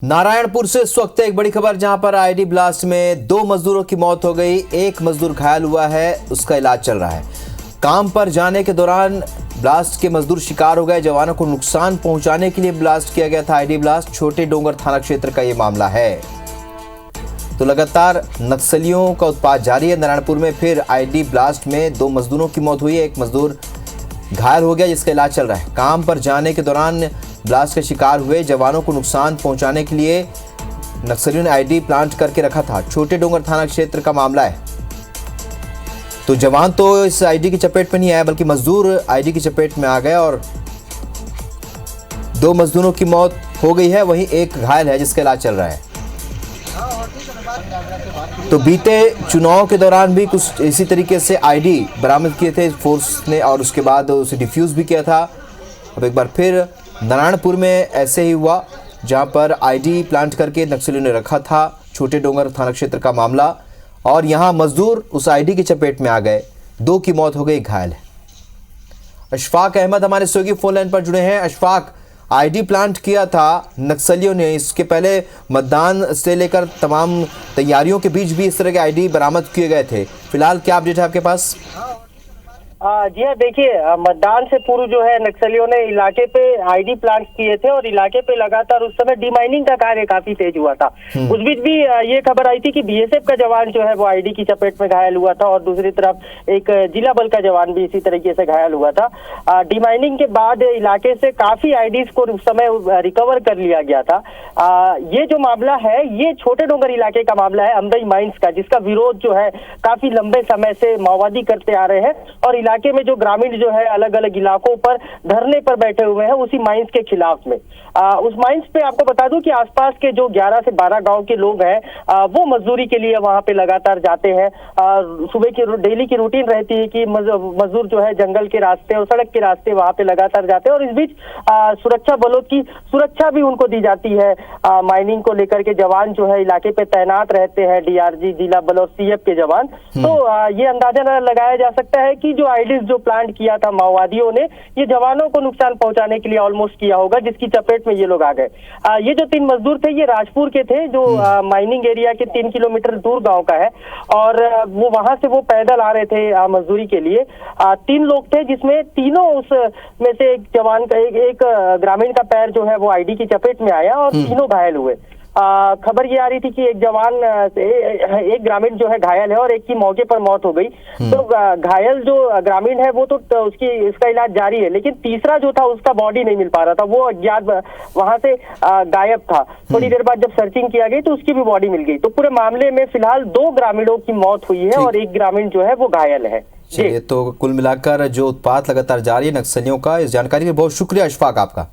नारायणपुर से इस वक्त एक बड़ी खबर, जहां पर आईडी ब्लास्ट में 2 मजदूरों की मौत हो गई, एक मजदूर घायल हुआ है, उसका इलाज चल रहा है। काम पर जाने के दौरान ब्लास्ट के मजदूर शिकार हो गए। जवानों को नुकसान पहुंचाने के लिए ब्लास्ट किया गया था। आईडी ब्लास्ट छोटे डोंगर थाना क्षेत्र का ये मामला है। तो लगातार नक्सलियों का उत्पात जारी है। नारायणपुर में फिर आईडी ब्लास्ट में 2 मजदूरों की मौत हुई है, एक मजदूर घायल हो गया जिसका इलाज चल रहा है। काम पर जाने के दौरान ब्लास्ट का शिकार हुए जवानों को नुकसान पहुंचाने के लिए नक्सलियों ने आईडी प्लांट करके रखा था। छोटे डोंगर थाना क्षेत्र का मामला है। तो जवान तो इस आईडी की चपेट में नहीं आया, बल्कि मजदूर आईडी की चपेट में आ गए और 2 मजदूरों की मौत हो गई है, वहीं एक घायल है जिसका इलाज चल रहा है। तो बीते चुनाव के दौरान भी कुछ इसी तरीके से आईडी बरामद किए थे फोर्स ने और उसके बाद उसे डिफ्यूज भी किया था। अब एक बार फिर नारायणपुर में ऐसे ही हुआ, जहां पर आईडी प्लांट करके नक्सलियों ने रखा था। छोटे डोंगर थाना क्षेत्र का मामला, और यहां मजदूर उस आईडी की चपेट में आ गए, 2 की मौत हो गई, घायल है। अशफाक अहमद हमारे सहयोगी फोन लाइन पर जुड़े हैं। अशफाक, आईडी प्लांट किया था नक्सलियों ने, इसके पहले मतदान से लेकर तमाम तैयारियों के बीच भी इस तरह के आईडी बरामद किए गए थे। फिलहाल क्या अपडेट है आपके पास? जी हाँ, देखिए, मतदान से पूर्व जो है नक्सलियों ने इलाके पे आईडी प्लांट किए थे और इलाके पे लगातार उस समय डिमाइनिंग का कार्य काफी तेज हुआ था। उस बीच भी ये खबर आई थी कि बीएसएफ का जवान जो है वो आईडी की चपेट में घायल हुआ था और दूसरी तरफ एक जिला बल का जवान भी इसी तरीके से घायल हुआ था। डिमाइनिंग के बाद इलाके से काफी आईडीज को उस समय रिकवर कर लिया गया था। ये जो मामला है ये छोटे डोंगर इलाके का मामला है, अमदई माइंस का, जिसका विरोध जो है काफी लंबे समय से माओवादी करते आ रहे हैं और इलाके में जो ग्रामीण जो है अलग अलग इलाकों पर धरने पर बैठे हुए हैं उसी माइंस के खिलाफ में। उस माइंस पे आपको बता दूं कि आसपास के जो 11 से 12 गांव के लोग हैं वो मजदूरी के लिए वहां पे लगातार जाते हैं। सुबह की डेली की रूटीन रहती है कि मजदूर जो है जंगल के रास्ते और सड़क के रास्ते वहां पे लगातार जाते हैं और इस बीच सुरक्षा बलों की सुरक्षा भी उनको दी जाती है। माइनिंग को लेकर के जवान जो है इलाके पे तैनात रहते हैं, डीआरजी, जिला बल और सीएफ के जवान। तो ये अंदाजा लगाया जा सकता है कि जो आईडीज जो प्लांट किया था माओवादियों ने, ये जवानों को नुकसान पहुंचाने के लिए ऑलमोस्ट किया होगा, जिसकी चपेट में ये लोग आ गए। ये जो 3 मजदूर थे ये राजपुर के थे, जो माइनिंग एरिया के 3 किलोमीटर दूर गांव का है और वो वहां से वो पैदल आ रहे थे मजदूरी के लिए। 3 लोग थे जिसमें तीनों उस में से एक जवान का एक ग्रामीण का पैर जो है वो आईडी की चपेट में आया और तीनों घायल हुए। खबर ये आ रही थी कि एक जवान एक ग्रामीण जो है घायल है और एक की मौके पर मौत हो गई। तो घायल जो ग्रामीण है वो तो इसका इलाज जारी है, लेकिन तीसरा जो था उसका बॉडी नहीं मिल पा रहा था, वो अज्ञात वहां से गायब था। थोड़ी देर बाद जब सर्चिंग किया गई तो उसकी भी बॉडी मिल गई। तो पूरे मामले में फिलहाल 2 ग्रामीणों की मौत हुई है और एक ग्रामीण जो है वो घायल है। चलिए, तो कुल मिलाकर जो उत्पात लगातार जारी है नक्सलियों का, इस जानकारी के लिए बहुत शुक्रिया अशफाक आपका।